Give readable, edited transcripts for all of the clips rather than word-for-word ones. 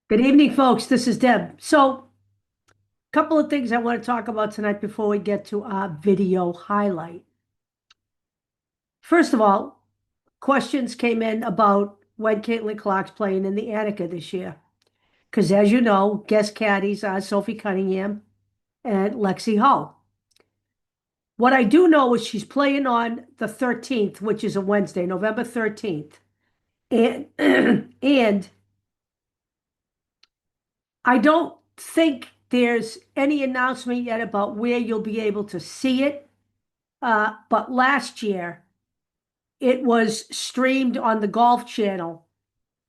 Good evening, folks. This is Deb. So, a couple of things I want to talk about tonight before we get to our video highlight. First of all, questions came in about when Caitlin Clark's playing in the Annika this year. Because as you know, guest caddies are Sophie Cunningham and Lexi Hull. What I do know is she's playing on the 13th, which is a Wednesday, November 13th. And and I don't think there's any announcement yet about where you'll be able to see it. But last year it was streamed on the Golf Channel.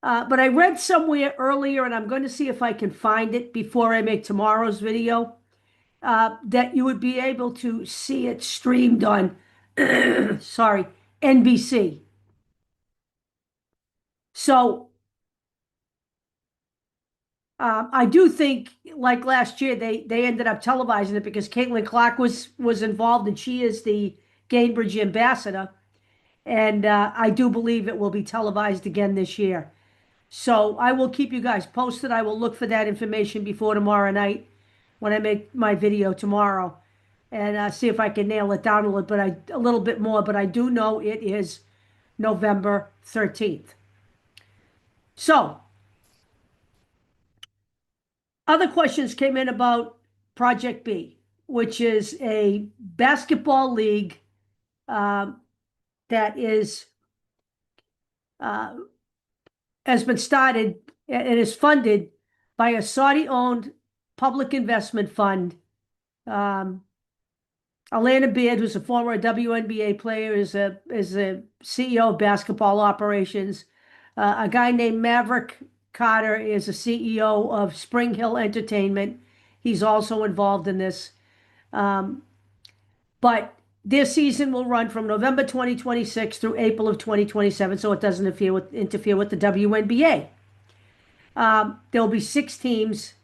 But I read somewhere earlier, and I'm going to see if I can find it before I make tomorrow's video, that you would be able to see it streamed on, sorry, NBC. So I do think, like last year, they ended up televising it because Caitlin Clark was involved, and she is the Gainbridge ambassador. And I do believe it will be televised again this year. So I will keep you guys posted. I will look for that information before tomorrow night when I make my video tomorrow, and see if I can nail it down a little bit more. But I do know it is November 13th. So other questions came in about Project B, which is a basketball league that is uh, has been started and is funded by a Saudi-owned public investment fund. Alana Beard, who's a former WNBA player, is a CEO of basketball operations. A guy named Maverick Carter is a CEO of Spring Hill Entertainment. He's also involved in this. But their season will run from November 2026 through April of 2027, so it doesn't interfere with the WNBA. There'll be 6 teams.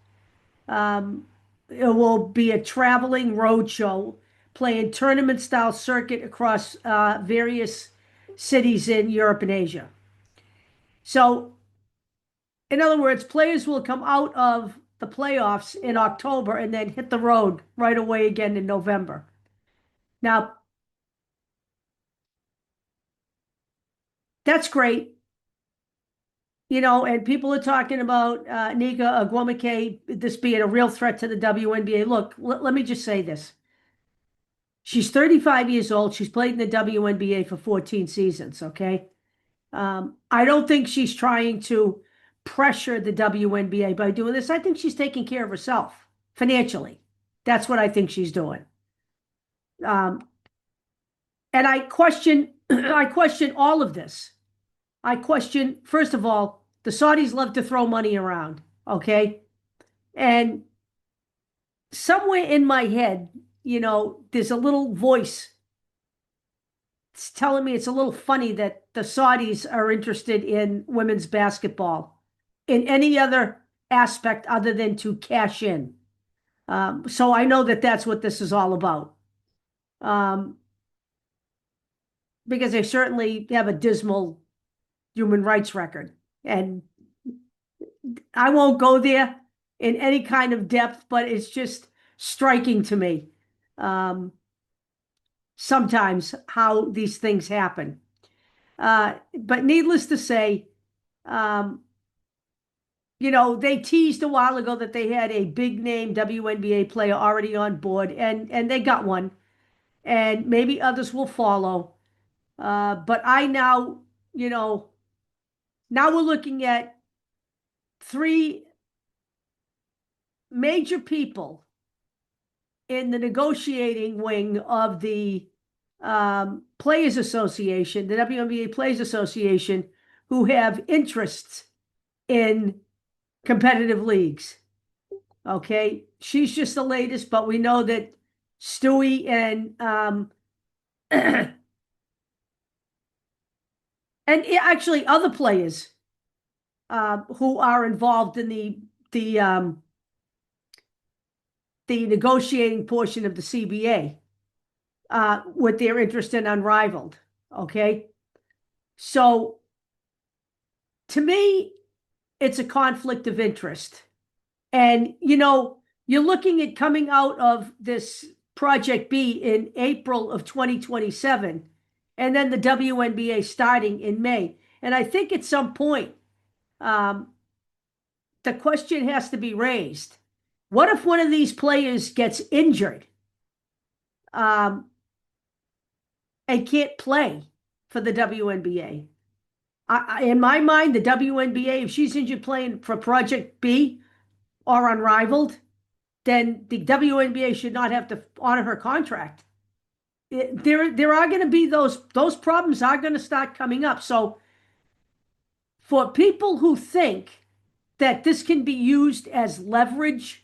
It will be a traveling road show playing tournament style circuit across various cities in Europe and Asia. So, in other words, players will come out of the playoffs in October and then hit the road right away again in November. Now, that's great. And people are talking about Nika Agwamake, this being a real threat to the WNBA. Look, let me just say this. She's 35 years old. She's played in the WNBA for 14 seasons, okay? I don't think she's trying to pressure the WNBA by doing this. I think she's taking care of herself financially. That's what I think she's doing. And I question I question all of this. I question, first of all, the Saudis love to throw money around, okay? And somewhere in my head, there's a little voice. It's telling me it's a little funny that the Saudis are interested in women's basketball in any other aspect other than to cash in. So I know that that's what this is all about. Because they certainly have a dismal human rights record. And I won't go there in any kind of depth, but it's just striking to me sometimes how these things happen. But needless to say, they teased a while ago that they had a big name WNBA player already on board, and they got one, and maybe others will follow. But now we're looking at 3 major people in the negotiating wing of the Players Association, the WNBA Players Association, who have interests in competitive leagues. Okay, she's just the latest, but we know that Stewie and and actually other players who are involved in the negotiating portion of the CBA with their interest in Unrivaled. Okay, so to me, it's a conflict of interest. And, you're looking at coming out of this Project B in April of 2027, and then the WNBA starting in May. And I think at some point, the question has to be raised. What if one of these players gets injured and can't play for the WNBA? In my mind, the WNBA, if she's injured playing for Project B or Unrivaled, then the WNBA should not have to honor her contract. There are going to be those problems are going to start coming up. So for people who think that this can be used as leverage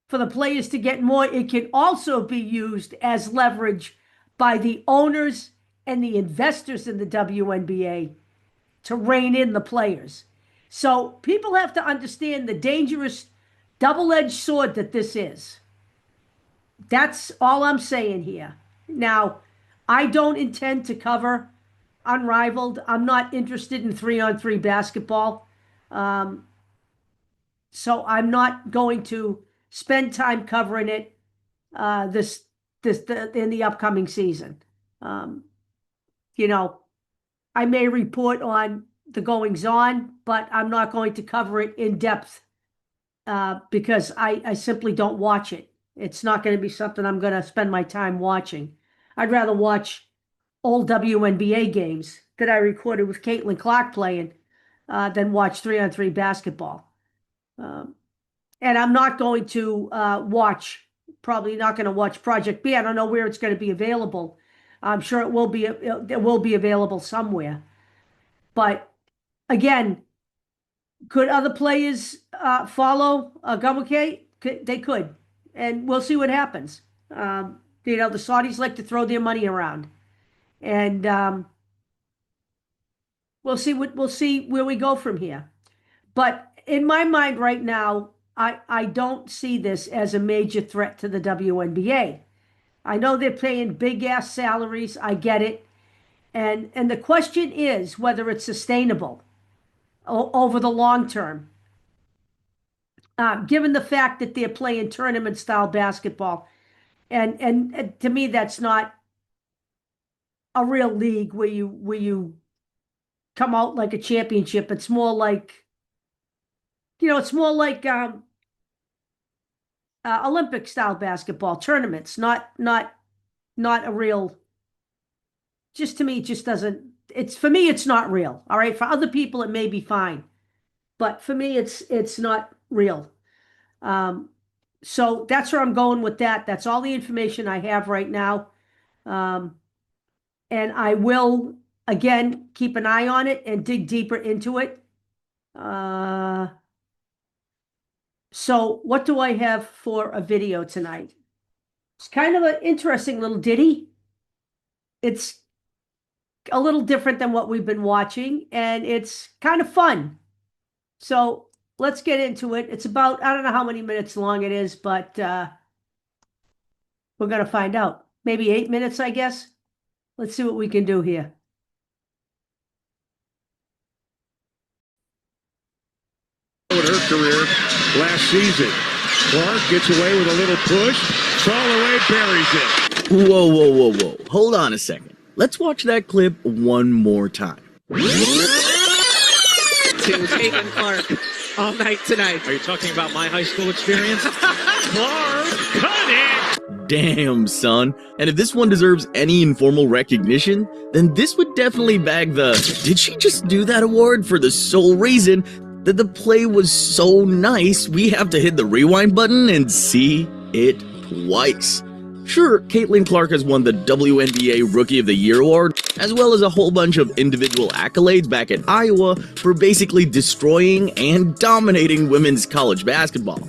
for the players to get more, it can also be used as leverage by the owners and the investors in the WNBA to rein in the players. So people have to understand the dangerous double-edged sword that this is. That's all I'm saying here. Now, I don't intend to cover Unrivaled. I'm not interested in 3-on-3 basketball. So I'm not going to spend time covering it in the upcoming season. I may report on the goings on, but I'm not going to cover it in depth because I simply don't watch it. It's not going to be something I'm going to spend my time watching. I'd rather watch old WNBA games that I recorded with Caitlin Clark playing than watch 3-on-3 basketball. And I'm not going to probably not going to watch Project B. I don't know where it's going to be available. I'm sure it will be available somewhere. But again, could other players follow Gumake? They could, and we'll see what happens. The Saudis like to throw their money around, and we'll see where we go from here. But in my mind right now, I don't see this as a major threat to the WNBA. I know they're paying big ass salaries. I get it. And the question is whether it's sustainable over the long term, given the fact that they're playing tournament style basketball. And to me, that's not a real league where you come out like a championship. It's more like, Olympic style basketball tournaments, not a real, just to me, it just doesn't, for me, it's not real. All right. For other people, it may be fine, but for me, it's not real. So that's where I'm going with that. That's all the information I have right now. And I will, again, keep an eye on it and dig deeper into it. So what do I have for a video tonight? It's kind of an interesting little ditty. It's a little different than what we've been watching, and it's kind of fun. So let's get into it. It's about, I don't know how many minutes long it is, but we're going to find out. Maybe 8 minutes, I guess. Let's see what we can do here. Her career last season. Clark gets away with a little push. Holloway buries it. Whoa. Hold on a second. Let's watch that clip one more time. To Caitlin Clark all night tonight. Are you talking about my high school experience? Clark, cut it! Damn, son. And if this one deserves any informal recognition, then this would definitely bag the "Did she just do that?" award for the sole reason that the play was so nice we have to hit the rewind button and see it twice. Sure, Caitlin Clark has won the WNBA Rookie of the Year award, as well as a whole bunch of individual accolades back at Iowa for basically destroying and dominating women's college basketball.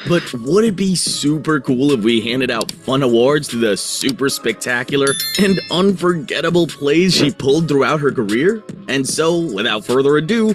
But would it be super cool if we handed out fun awards to the super spectacular and unforgettable plays she pulled throughout her career? And so, without further ado,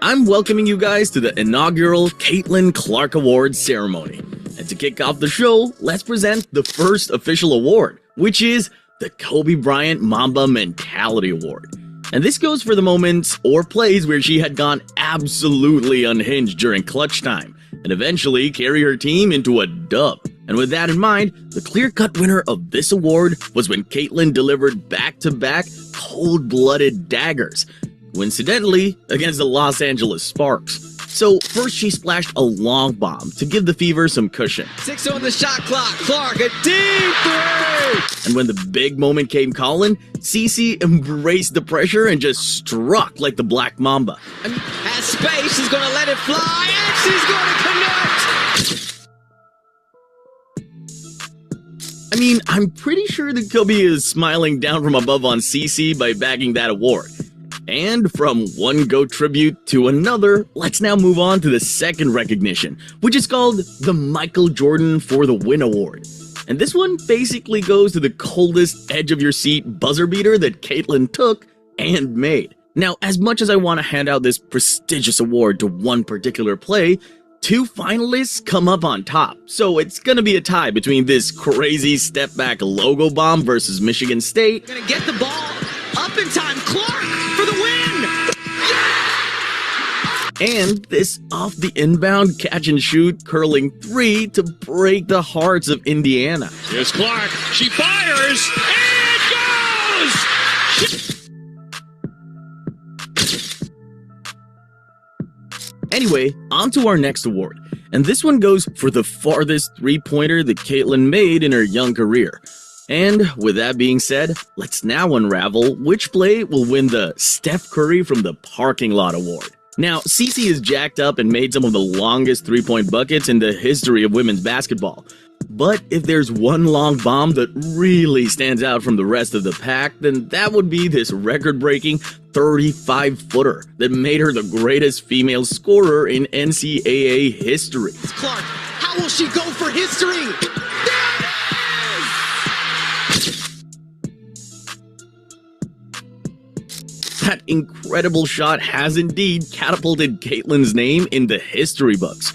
I'm welcoming you guys to the inaugural Caitlin Clark Awards ceremony. And to kick off the show, let's present the first official award, which is the Kobe Bryant Mamba Mentality Award. And this goes for the moments or plays where she had gone absolutely unhinged during clutch time, and eventually carry her team into a dub. And with that in mind, the clear-cut winner of this award was when Caitlyn delivered back-to-back cold-blooded daggers, coincidentally against the Los Angeles Sparks. So first she splashed a long bomb to give the Fever some cushion. 6 on the shot clock. Clark, a deep three! And when the big moment came calling, Cece embraced the pressure and just struck like the Black Mamba. Has space, she's gonna let it fly, and she's gonna connect! I mean, I'm pretty sure that Kobe is smiling down from above on Cece by bagging that award. And from one GOAT tribute to another, let's now move on to the second recognition, which is called the Michael Jordan for the Win Award. And this one basically goes to the coldest edge-of-your-seat buzzer beater that Caitlyn took and made. Now, as much as I want to hand out this prestigious award to one particular play, two finalists come up on top, so it's gonna be a tie between this crazy step-back logo bomb versus Michigan State. Gonna get the ball up in time, Clark for the win! And this off the inbound catch and shoot curling three to break the hearts of Indiana. Here's Clark. She fires. And it goes! Anyway, on to our next award. And this one goes for the farthest three-pointer that Caitlyn made in her young career. And with that being said, let's now unravel which play will win the Steph Curry from the Parking Lot Award. Now, Cece is jacked up and made some of the longest three-point buckets in the history of women's basketball. But if there's one long bomb that really stands out from the rest of the pack, then that would be this record-breaking 35-footer that made her the greatest female scorer in NCAA history. Clark, how will she go for history? That incredible shot has indeed catapulted Caitlyn's name in the history books.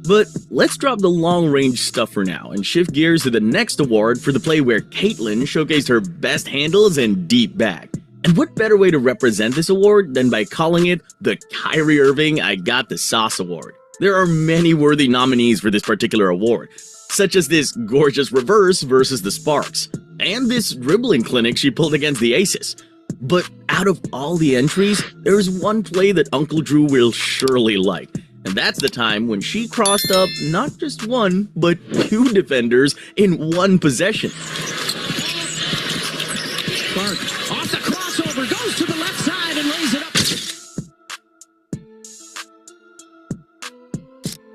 But let's drop the long-range stuff for now and shift gears to the next award for the play where Caitlyn showcased her best handles and deep bag. And what better way to represent this award than by calling it the Kyrie Irving I Got the Sauce Award. There are many worthy nominees for this particular award, such as this gorgeous reverse versus the Sparks, and this dribbling clinic she pulled against the Aces. But out of all the entries, there's one play that Uncle Drew will surely like. And that's the time when she crossed up not just one, but two defenders in one possession. Clark off the crossover, goes to the left side and lays it up.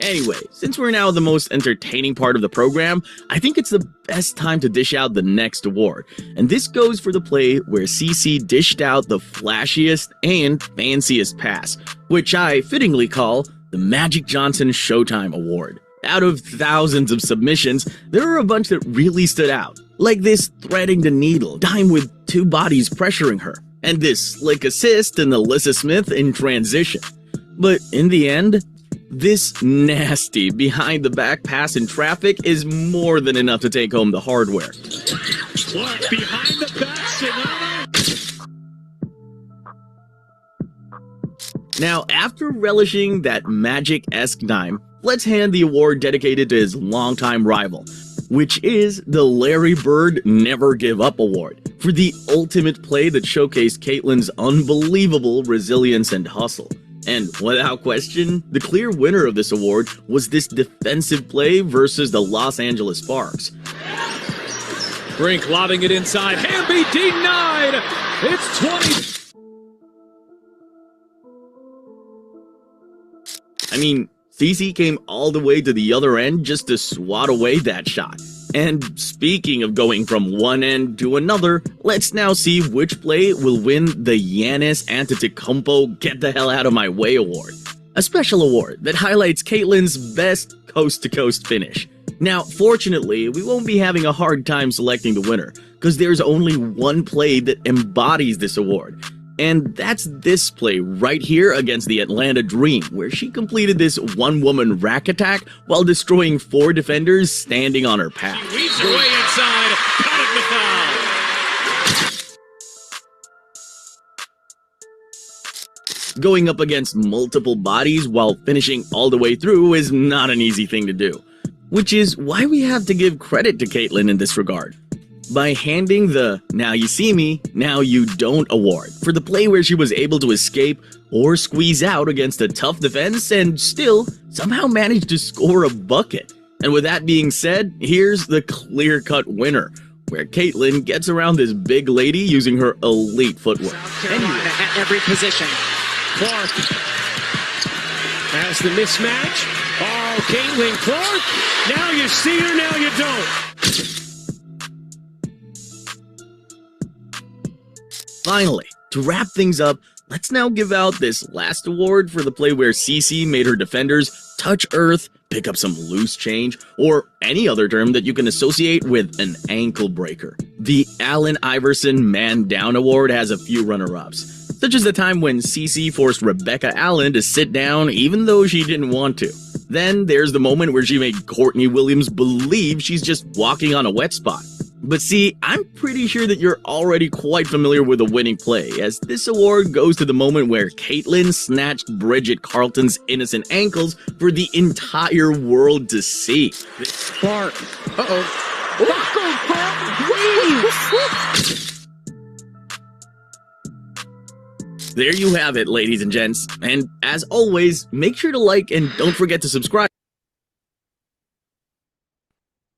Anyway, since we're now the most entertaining part of the program, I think it's the best time to dish out the next award. And this goes for the play where CC dished out the flashiest and fanciest pass, which I fittingly call the Magic Johnson Showtime Award. Out of thousands of submissions, there are a bunch that really stood out, like this threading the needle, dime with two bodies pressuring her, and this slick assist in Alyssa Smith in transition. But in the end, this nasty behind-the-back pass in traffic is more than enough to take home the hardware. Clark behind the back, Sonata. Now, after relishing that Magic-esque dime, let's hand the award dedicated to his longtime rival, which is the Larry Bird Never Give Up Award, for the ultimate play that showcased Caitlyn's unbelievable resilience and hustle. And without question, the clear winner of this award was this defensive play versus the Los Angeles Sparks. Brink lobbing it inside. Hamby denied. It's 20. I mean, Cece came all the way to the other end just to swat away that shot. And speaking of going from one end to another, let's now see which play will win the Giannis Antetokounmpo Get the Hell Out of My Way award. A special award that highlights Caitlyn's best coast-to-coast finish. Now, fortunately, we won't be having a hard time selecting the winner, because there's only one play that embodies this award. And that's this play right here against the Atlanta Dream, where she completed this one-woman rack attack while destroying four defenders standing on her path. She weaves her way inside, cutting the foul. Going up against multiple bodies while finishing all the way through is not an easy thing to do. Which is why we have to give credit to Caitlyn in this regard. By handing the "now you see me, now you don't" award for the play where she was able to escape or squeeze out against a tough defense and still somehow managed to score a bucket. And with that being said, here's the clear-cut winner, where Caitlyn gets around this big lady using her elite footwork. South Carolina at every position. Clark has the mismatch. Oh, Caitlin Clark. Now you see her, now you don't. Finally, to wrap things up, let's now give out this last award for the play where Cece made her defenders touch earth, pick up some loose change, or any other term that you can associate with an ankle breaker. The Allen Iverson Man Down Award has a few runner-ups, such as the time when Cece forced Rebecca Allen to sit down even though she didn't want to. Then there's the moment where she made Courtney Williams believe she's just walking on a wet spot. But see, I'm pretty sure that you're already quite familiar with the winning play, as this award goes to the moment where Caitlyn snatched Bridget Carlton's innocent ankles for the entire world to see. Clark. There you have it, ladies and gents. And as always, make sure to like and don't forget to subscribe.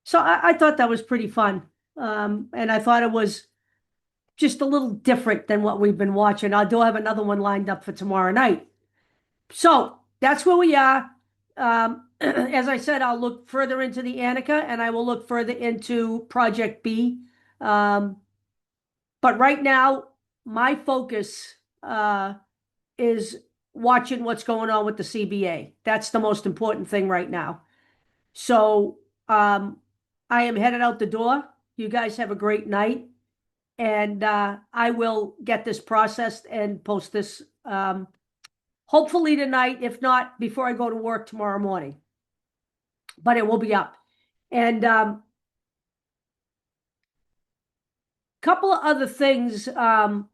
So I thought that was pretty fun. And I thought it was just a little different than what we've been watching. I do have another one lined up for tomorrow night. So that's where we are. As I said, I'll look further into the Annika and I will look further into Project B. But right now, my focus is watching what's going on with the CBA. That's the most important thing right now. So I am headed out the door. You guys have a great night. And I will get this processed and post this hopefully tonight, if not before I go to work tomorrow morning. But it will be up. And couple of other things that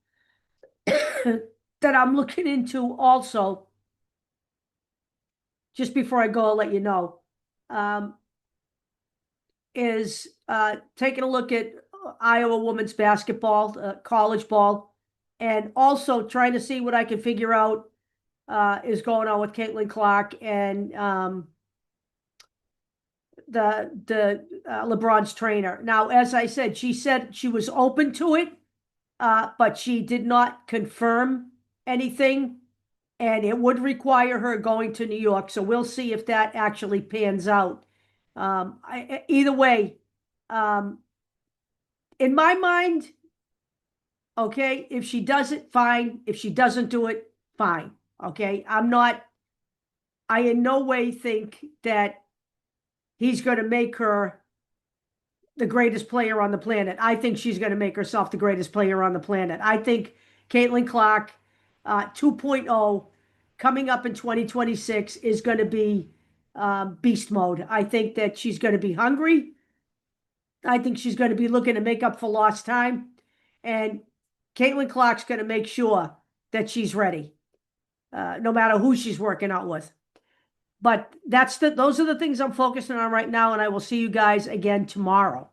I'm looking into also. Just before I go, I'll let you know. Is taking a look at Iowa women's basketball, college ball, and also trying to see what I can figure out is going on with Caitlin Clark and the LeBron's trainer. Now, as I said she was open to it, but she did not confirm anything, and it would require her going to New York. So we'll see if that actually pans out. Either way, in my mind, okay, if she does it, fine. If she doesn't do it, fine. Okay, I in no way think that he's going to make her the greatest player on the planet. I think she's going to make herself the greatest player on the planet. I think Caitlin Clark 2.0 coming up in 2026 is going to be beast mode. I think that she's going to be hungry. I think she's going to be looking to make up for lost time. And Caitlin Clark's going to make sure that she's ready, no matter who she's working out with. But those are the things I'm focusing on right now, and I will see you guys again tomorrow.